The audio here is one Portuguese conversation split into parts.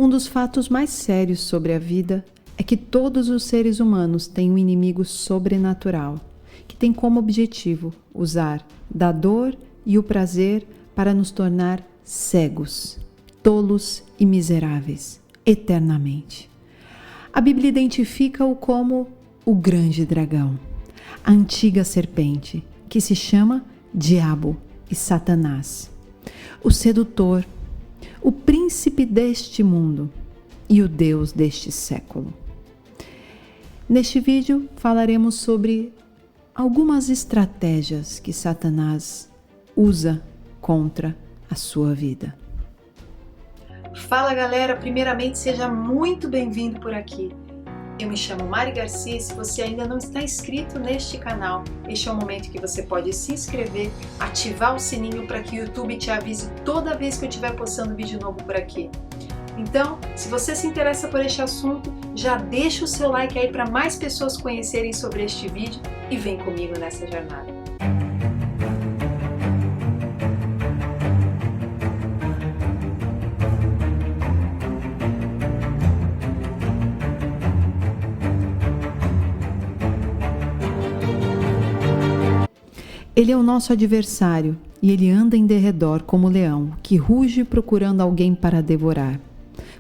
Um dos fatos mais sérios sobre a vida é que todos os seres humanos têm um inimigo sobrenatural, que tem como objetivo usar da dor e o prazer para nos tornar cegos, tolos e miseráveis, eternamente. A Bíblia identifica-o como o grande dragão, a antiga serpente, que se chama Diabo e Satanás, o sedutor, o príncipe deste mundo e o Deus deste século. Neste vídeo falaremos sobre algumas estratégias que Satanás usa contra a sua vida. Fala galera, primeiramente seja muito bem-vindo por aqui. Eu me chamo Mari Garcia e se você ainda não está inscrito neste canal, este é o momento que você pode se inscrever, ativar o sininho para que o YouTube te avise toda vez que eu estiver postando vídeo novo por aqui. Então, se você se interessa por este assunto, já deixa o seu like aí para mais pessoas conhecerem sobre este vídeo e vem comigo nessa jornada. Ele é o nosso adversário e ele anda em derredor como leão, que ruge procurando alguém para devorar.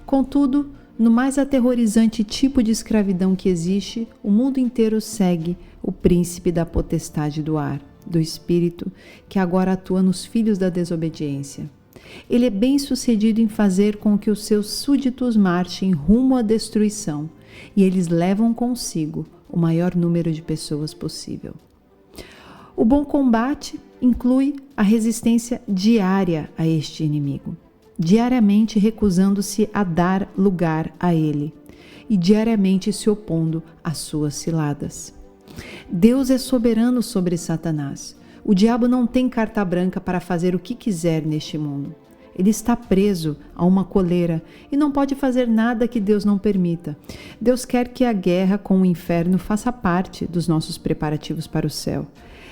Contudo, no mais aterrorizante tipo de escravidão que existe, o mundo inteiro segue o príncipe da potestade do ar, do espírito, que agora atua nos filhos da desobediência. Ele é bem-sucedido em fazer com que os seus súditos marchem rumo à destruição, e eles levam consigo o maior número de pessoas possível. O bom combate inclui a resistência diária a este inimigo, diariamente recusando-se a dar lugar a ele e diariamente se opondo às suas ciladas. Deus é soberano sobre Satanás. O diabo não tem carta branca para fazer o que quiser neste mundo. Ele está preso a uma coleira e não pode fazer nada que Deus não permita. Deus quer que a guerra com o inferno faça parte dos nossos preparativos para o céu.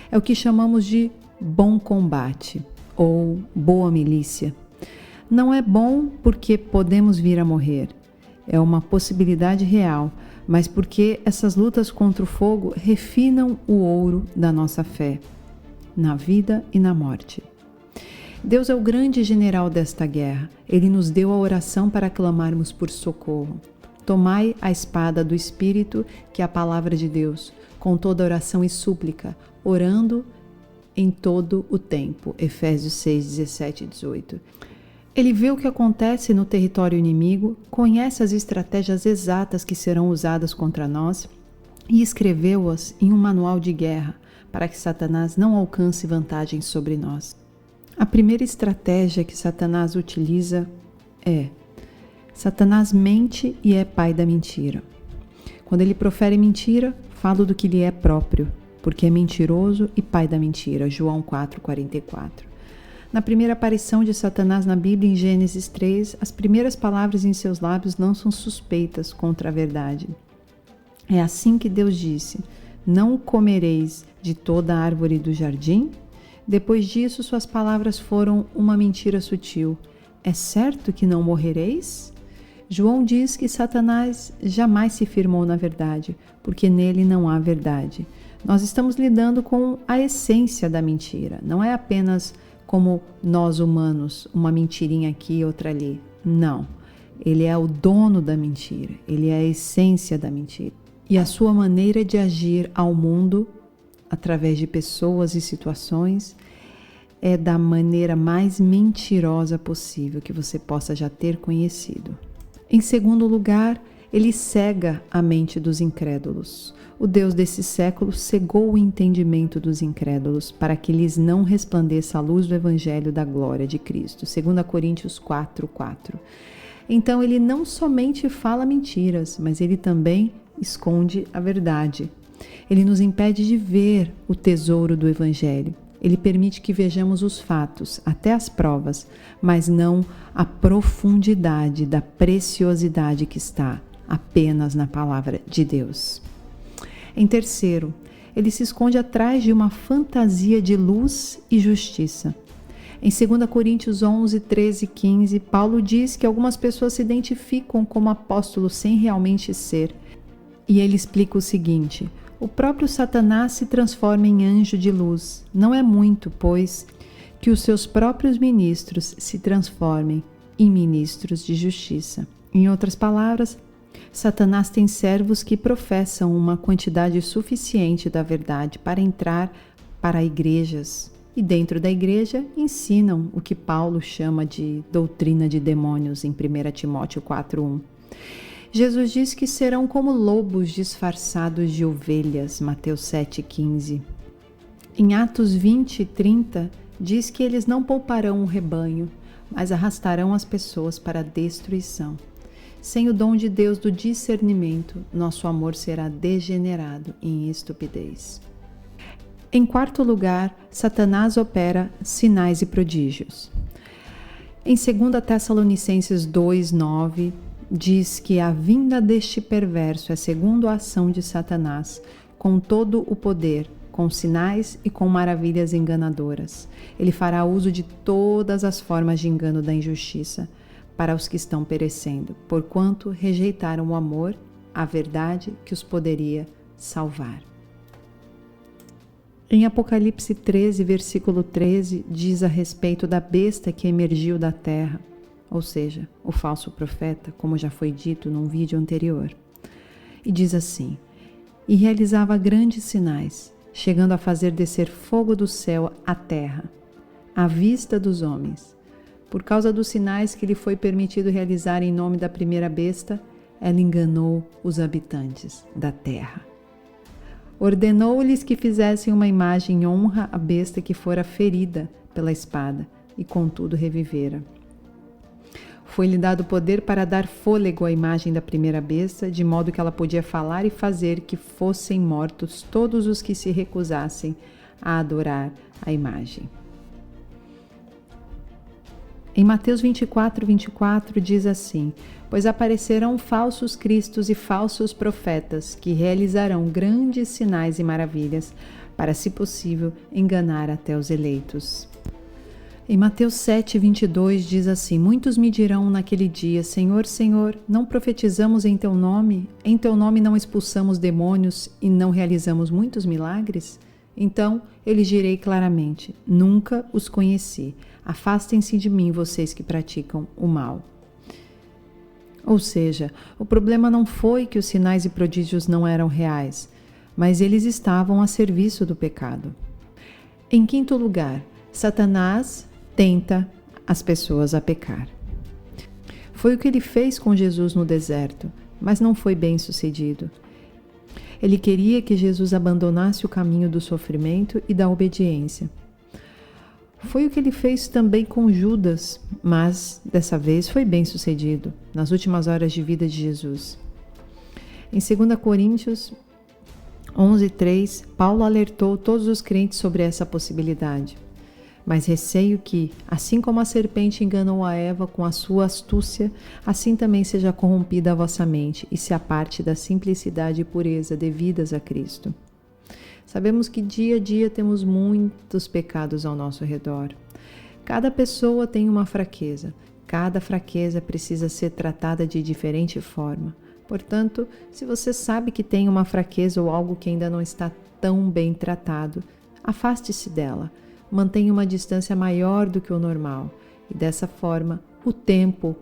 É o que chamamos de bom combate ou boa milícia. Não é bom porque podemos vir a morrer. É uma possibilidade real, mas porque essas lutas contra o fogo refinam o ouro da nossa fé, na vida e na morte. Deus é o grande general desta guerra. Ele nos deu a oração para clamarmos por socorro. Tomai a espada do Espírito, que é a palavra de Deus, com toda oração e súplica, orando em todo o tempo. Efésios 6, 17 e 18. Ele vê o que acontece no território inimigo, conhece as estratégias exatas que serão usadas contra nós e escreveu-as em um manual de guerra para que Satanás não alcance vantagem sobre nós. A primeira estratégia que Satanás utiliza é: Satanás mente e é pai da mentira. Quando ele profere mentira, fala do que lhe é próprio, porque é mentiroso e pai da mentira. João 4,44. Na primeira aparição de Satanás na Bíblia, em Gênesis 3, as primeiras palavras em seus lábios não são suspeitas contra a verdade. É assim que Deus disse: não comereis de toda a árvore do jardim? Depois disso, suas palavras foram uma mentira sutil: é certo que não morrereis? João diz que Satanás jamais se firmou na verdade, porque nele não há verdade. Nós estamos lidando com a essência da mentira. Não é apenas como nós humanos, uma mentirinha aqui e outra ali. Não. Ele é o dono da mentira. Ele é a essência da mentira. E a sua maneira de agir ao mundo, através de pessoas e situações, é da maneira mais mentirosa possível que você possa já ter conhecido. Em segundo lugar, ele cega a mente dos incrédulos. O Deus desse século cegou o entendimento dos incrédulos para que lhes não resplandeça a luz do Evangelho da glória de Cristo. 2 Coríntios 4:4. Então ele não somente fala mentiras, mas ele também esconde a verdade. Ele nos impede de ver o tesouro do Evangelho. Ele permite que vejamos os fatos, até as provas, mas não a profundidade da preciosidade que está apenas na palavra de Deus. Em terceiro, ele se esconde atrás de uma fantasia de luz e justiça. Em 2 Coríntios 11, 13 e 15, Paulo diz que algumas pessoas se identificam como apóstolos sem realmente ser. E ele explica o seguinte: o próprio Satanás se transforma em anjo de luz. Não é muito, pois, que os seus próprios ministros se transformem em ministros de justiça. Em outras palavras, Satanás tem servos que professam uma quantidade suficiente da verdade para entrar para igrejas e dentro da igreja ensinam o que Paulo chama de doutrina de demônios em 1 Timóteo 4:1. Jesus diz que serão como lobos disfarçados de ovelhas, Mateus 7:15. Em Atos 20 e 30, diz que eles não pouparão o rebanho, mas arrastarão as pessoas para a destruição. Sem o dom de Deus do discernimento, nosso amor será degenerado em estupidez. Em quarto lugar, Satanás opera sinais e prodígios. Em 2 Tessalonicenses 2:9, diz que a vinda deste perverso é segundo a ação de Satanás, com todo o poder, com sinais e com maravilhas enganadoras. Ele fará uso de todas as formas de engano da injustiça para os que estão perecendo, porquanto rejeitaram o amor, a verdade que os poderia salvar. Em Apocalipse 13, versículo 13, diz a respeito da besta que emergiu da terra, ou seja, o falso profeta, como já foi dito num vídeo anterior. E diz assim: e realizava grandes sinais, chegando a fazer descer fogo do céu à terra, à vista dos homens. Por causa dos sinais que lhe foi permitido realizar em nome da primeira besta, ela enganou os habitantes da terra. Ordenou-lhes que fizessem uma imagem em honra à besta que fora ferida pela espada, e contudo revivera. Foi-lhe dado poder para dar fôlego à imagem da primeira besta, de modo que ela podia falar e fazer que fossem mortos todos os que se recusassem a adorar a imagem. Em Mateus 24:24 diz assim: pois aparecerão falsos cristos e falsos profetas, que realizarão grandes sinais e maravilhas, para, se possível, enganar até os eleitos. Em Mateus 7:22 diz assim: muitos me dirão naquele dia: Senhor, Senhor, não profetizamos em teu nome? Em teu nome não expulsamos demônios e não realizamos muitos milagres? Então eu lhes direi claramente: nunca os conheci. Afastem-se de mim, vocês que praticam o mal. Ou seja, o problema não foi que os sinais e prodígios não eram reais, mas eles estavam a serviço do pecado. Em quinto lugar, Satanás tenta as pessoas a pecar. Foi o que ele fez com Jesus no deserto, mas não foi bem sucedido. Ele queria que Jesus abandonasse o caminho do sofrimento e da obediência. Foi o que ele fez também com Judas, mas dessa vez foi bem sucedido, nas últimas horas de vida de Jesus. Em 2 Coríntios 11:3, Paulo alertou todos os crentes sobre essa possibilidade. Mas receio que, assim como a serpente enganou a Eva com a sua astúcia, assim também seja corrompida a vossa mente e se aparte da simplicidade e pureza devidas a Cristo. Sabemos que dia a dia temos muitos pecados ao nosso redor. Cada pessoa tem uma fraqueza. Cada fraqueza precisa ser tratada de diferente forma. Portanto, se você sabe que tem uma fraqueza ou algo que ainda não está tão bem tratado, afaste-se dela. Mantenha uma distância maior do que o normal. E dessa forma, o tempo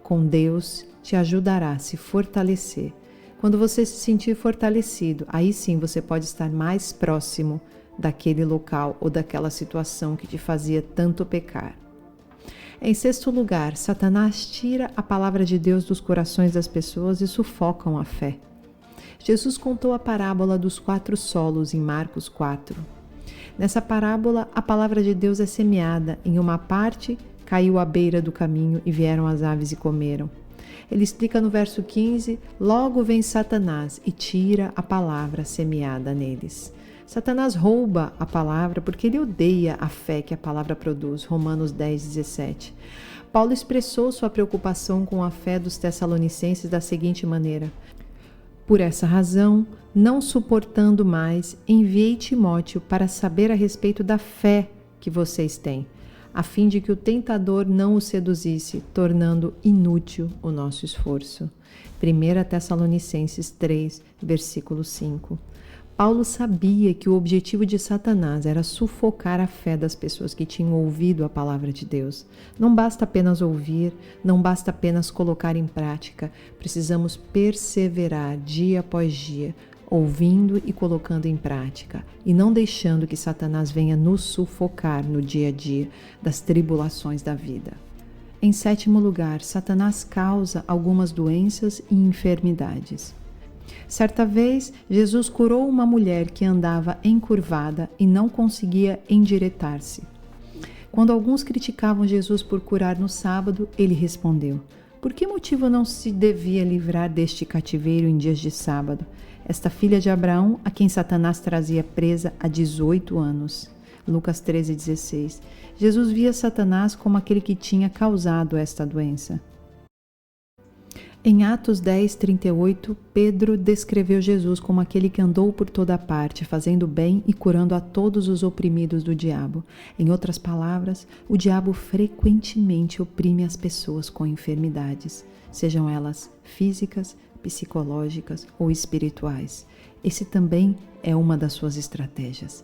com Deus te ajudará a se fortalecer. Quando você se sentir fortalecido, aí sim você pode estar mais próximo daquele local ou daquela situação que te fazia tanto pecar. Em sexto lugar, Satanás tira a palavra de Deus dos corações das pessoas e sufocam a fé. Jesus contou a parábola dos 4 solos em Marcos 4. Nessa parábola, a palavra de Deus é semeada. Em uma parte, caiu à beira do caminho e vieram as aves e comeram. Ele explica no verso 15, logo vem Satanás e tira a palavra semeada neles. Satanás rouba a palavra porque ele odeia a fé que a palavra produz. Romanos 10:17. Paulo expressou sua preocupação com a fé dos Tessalonicenses da seguinte maneira: por essa razão, não suportando mais, enviei Timóteo para saber a respeito da fé que vocês têm, a fim de que o tentador não o seduzisse, tornando inútil o nosso esforço. 1 Tessalonicenses 3, versículo 5. Paulo sabia que o objetivo de Satanás era sufocar a fé das pessoas que tinham ouvido a palavra de Deus. Não basta apenas ouvir, não basta apenas colocar em prática, precisamos perseverar dia após dia, ouvindo e colocando em prática, e não deixando que Satanás venha nos sufocar no dia a dia das tribulações da vida. Em 7º lugar, Satanás causa algumas doenças e enfermidades. Certa vez, Jesus curou uma mulher que andava encurvada e não conseguia endireitar-se. Quando alguns criticavam Jesus por curar no sábado, ele respondeu: por que motivo não se devia livrar deste cativeiro em dias de sábado? Esta filha de Abraão, a quem Satanás trazia presa há 18 anos. Lucas 13,16. Jesus via Satanás como aquele que tinha causado esta doença. Em Atos 10:38, Pedro descreveu Jesus como aquele que andou por toda parte, fazendo bem e curando a todos os oprimidos do diabo. Em outras palavras, o diabo frequentemente oprime as pessoas com enfermidades, sejam elas físicas, psicológicas ou espirituais. Esse também é uma das suas estratégias.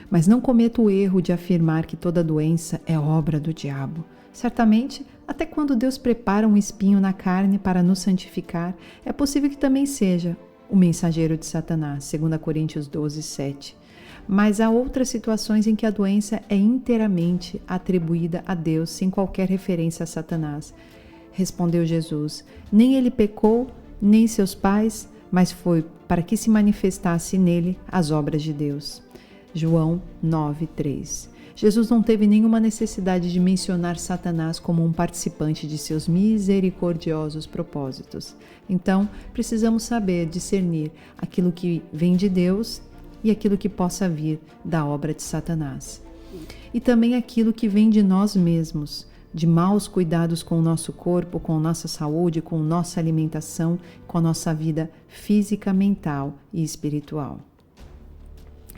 Mas não cometa o erro de afirmar que toda doença é obra do diabo. Certamente, até quando Deus prepara um espinho na carne para nos santificar, é possível que também seja o mensageiro de Satanás, 2 Coríntios 12:7. Mas há outras situações em que a doença é inteiramente atribuída a Deus, sem qualquer referência a Satanás. Respondeu Jesus: nem ele pecou, nem seus pais, mas foi para que se manifestasse nele as obras de Deus. João 9:3. Jesus não teve nenhuma necessidade de mencionar Satanás como um participante de seus misericordiosos propósitos. Então, precisamos saber discernir aquilo que vem de Deus e aquilo que possa vir da obra de Satanás. E também aquilo que vem de nós mesmos, de maus cuidados com o nosso corpo, com nossa saúde, com nossa alimentação, com a nossa vida física, mental e espiritual.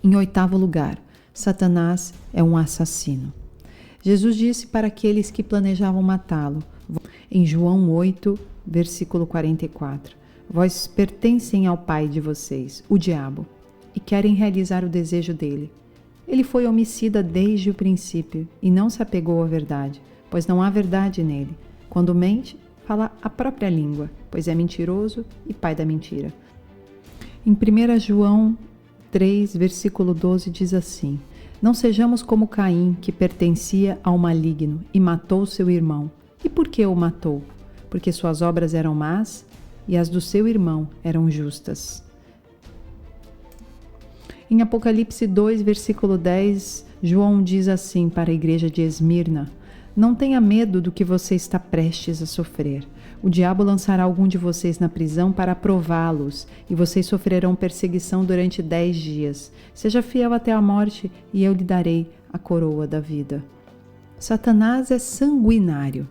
Em 8º lugar, Satanás é um assassino. Jesus disse para aqueles que planejavam matá-lo, em João 8, versículo 44, vós pertencem ao pai de vocês, o diabo, e querem realizar o desejo dele. Ele foi homicida desde o princípio e não se apegou à verdade, pois não há verdade nele. Quando mente, fala a própria língua, pois é mentiroso e pai da mentira. Em 1 João 3, versículo 12 diz assim: não sejamos como Caim, que pertencia ao maligno e matou seu irmão. E por que o matou? Porque suas obras eram más e as do seu irmão eram justas. Em Apocalipse 2, versículo 10, João diz assim para a igreja de Esmirna: não tenha medo do que você está prestes a sofrer. O diabo lançará algum de vocês na prisão para prová-los, e vocês sofrerão perseguição durante 10 dias. Seja fiel até a morte, e eu lhe darei a coroa da vida. Satanás é sanguinário.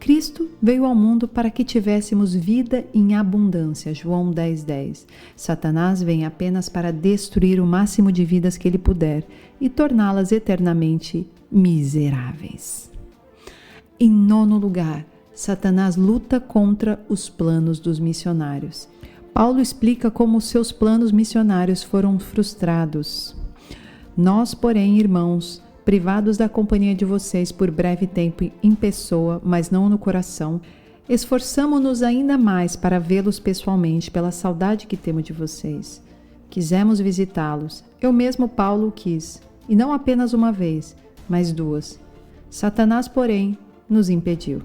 Cristo veio ao mundo para que tivéssemos vida em abundância, João 10:10. Satanás vem apenas para destruir o máximo de vidas que ele puder e torná-las eternamente miseráveis. Em 9º lugar, Satanás luta contra os planos dos missionários. Paulo explica como seus planos missionários foram frustrados. Nós, porém, irmãos, privados da companhia de vocês por breve tempo em pessoa, mas não no coração, esforçamo-nos ainda mais para vê-los pessoalmente pela saudade que temos de vocês. Quisemos visitá-los. Eu mesmo, Paulo, o quis, e não apenas uma vez, mas 2. Satanás, porém, nos impediu.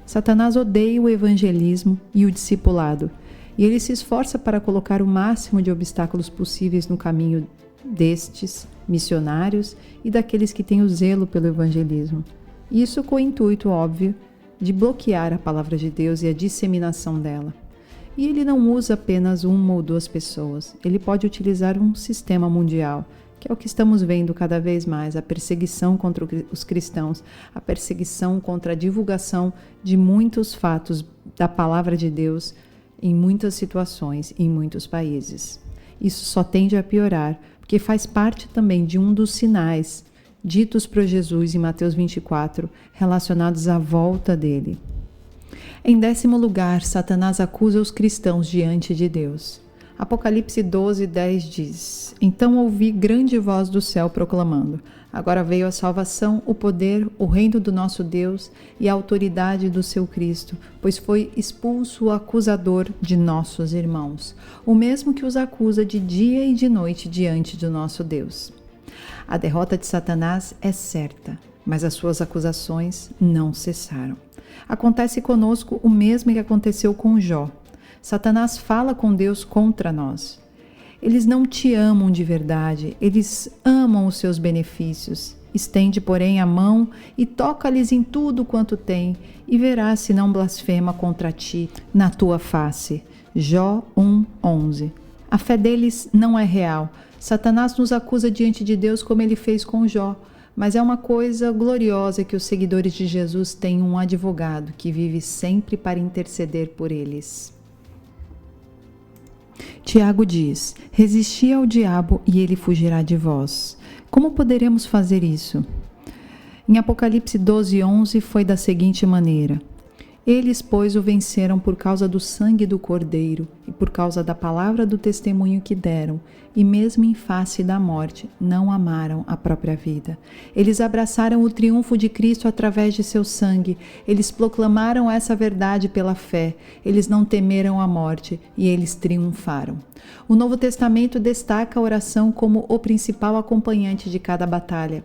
Satanás odeia o evangelismo e o discipulado, e ele se esforça para colocar o máximo de obstáculos possíveis no caminho destes missionários e daqueles que têm o zelo pelo evangelismo. Isso com o intuito, óbvio, de bloquear a palavra de Deus e a disseminação dela. E ele não usa apenas 1 ou 2 pessoas, ele pode utilizar um sistema mundial, que é o que estamos vendo cada vez mais, a perseguição contra os cristãos, a perseguição contra a divulgação de muitos fatos da palavra de Deus em muitas situações, em muitos países. Isso só tende a piorar, porque faz parte também de um dos sinais ditos por Jesus em Mateus 24, relacionados à volta dele. Em 10º lugar, Satanás acusa os cristãos diante de Deus. Apocalipse 12:10 diz: Então ouvi grande voz do céu proclamando: Agora veio a salvação, o poder, o reino do nosso Deus e a autoridade do seu Cristo, pois foi expulso o acusador de nossos irmãos, o mesmo que os acusa de dia e de noite diante do nosso Deus. A derrota de Satanás é certa, mas as suas acusações não cessaram. Acontece conosco o mesmo que aconteceu com Jó. Satanás fala com Deus contra nós. Eles não te amam de verdade, eles amam os seus benefícios. Estende, porém, a mão e toca-lhes em tudo quanto tem, e verás se não blasfema contra ti na tua face. Jó 1:11. A fé deles não é real. Satanás nos acusa diante de Deus como ele fez com Jó. Mas é uma coisa gloriosa que os seguidores de Jesus têm um advogado que vive sempre para interceder por eles. Tiago diz: Resisti ao diabo e ele fugirá de vós. Como poderemos fazer isso? Em Apocalipse 12:11 foi da seguinte maneira: Eles, pois, o venceram por causa do sangue do Cordeiro e por causa da palavra do testemunho que deram, e mesmo em face da morte, não amaram a própria vida. Eles abraçaram o triunfo de Cristo através de seu sangue. Eles proclamaram essa verdade pela fé. Eles não temeram a morte e eles triunfaram. O Novo Testamento destaca a oração como o principal acompanhante de cada batalha.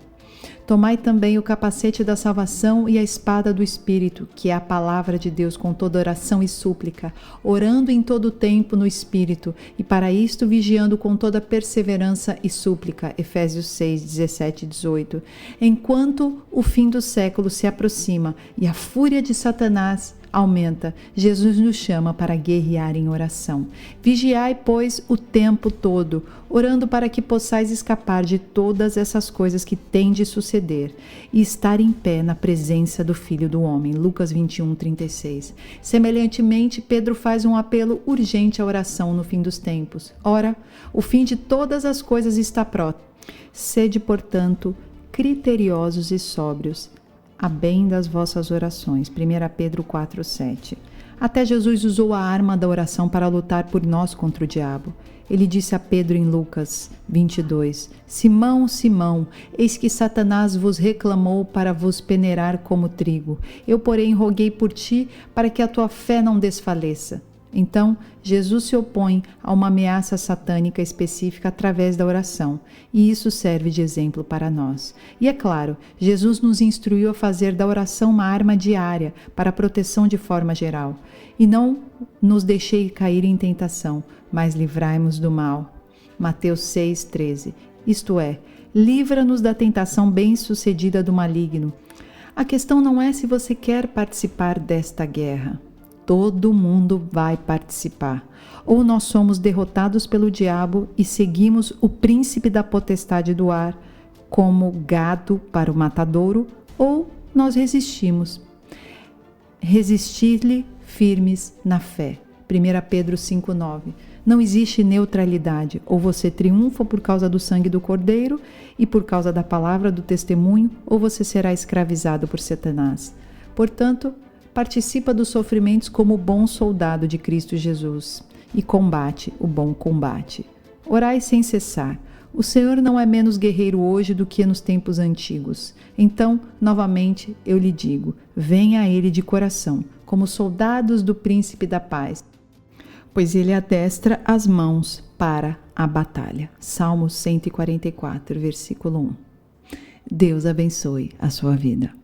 Tomai também o capacete da salvação e a espada do Espírito, que é a palavra de Deus, com toda oração e súplica, orando em todo o tempo no Espírito, e para isto vigiando com toda perseverança e súplica. Efésios 6:17-18. Enquanto o fim do século se aproxima e a fúria de Satanás aumenta, Jesus nos chama para guerrear em oração. Vigiai, pois, o tempo todo, orando para que possais escapar de todas essas coisas que têm de suceder e estar em pé na presença do Filho do Homem. Lucas 21:36. Semelhantemente, Pedro faz um apelo urgente à oração no fim dos tempos. Ora, o fim de todas as coisas está próximo. Sede, portanto, criteriosos e sóbrios, a bem das vossas orações. 1 Pedro 4:7. Até Jesus usou a arma da oração para lutar por nós contra o diabo. Ele disse a Pedro em Lucas 22: Simão, Simão, eis que Satanás vos reclamou para vos peneirar como trigo. Eu, porém, roguei por ti para que a tua fé não desfaleça. Então, Jesus se opõe a uma ameaça satânica específica através da oração, e isso serve de exemplo para nós. E é claro, Jesus nos instruiu a fazer da oração uma arma diária para a proteção de forma geral. E não nos deixei cair em tentação, mas livrai-nos do mal. Mateus 6:13. Isto é, livra-nos da tentação bem-sucedida do maligno. A questão não é se você quer participar desta guerra. Todo mundo vai participar. Ou nós somos derrotados pelo diabo e seguimos o príncipe da potestade do ar como gado para o matadouro, ou nós resistimos. Resistir-lhe firmes na fé. 1 Pedro 5:9. Não existe neutralidade. Ou você triunfa por causa do sangue do Cordeiro e por causa da palavra do testemunho, ou você será escravizado por Satanás. Portanto, participa dos sofrimentos como bom soldado de Cristo Jesus e combate o bom combate. Orai sem cessar. O Senhor não é menos guerreiro hoje do que nos tempos antigos. Então, novamente, eu lhe digo, venha a Ele de coração, como soldados do Príncipe da Paz, pois Ele adestra as mãos para a batalha. Salmo 144, versículo 1. Deus abençoe a sua vida.